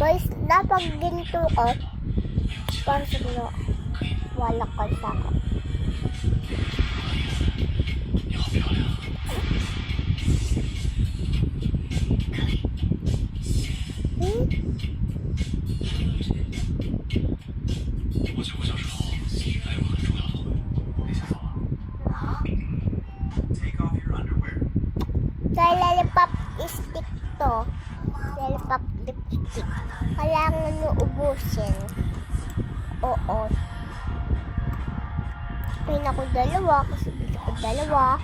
Guys, dapat ganito ko. Para sa mga wala ka sa akin. Sa lollipop stick to. Lollipop lipstick. Kailangan nyo ubusin. Oo. Pin ako dalawa kasi gusto ko dalawa.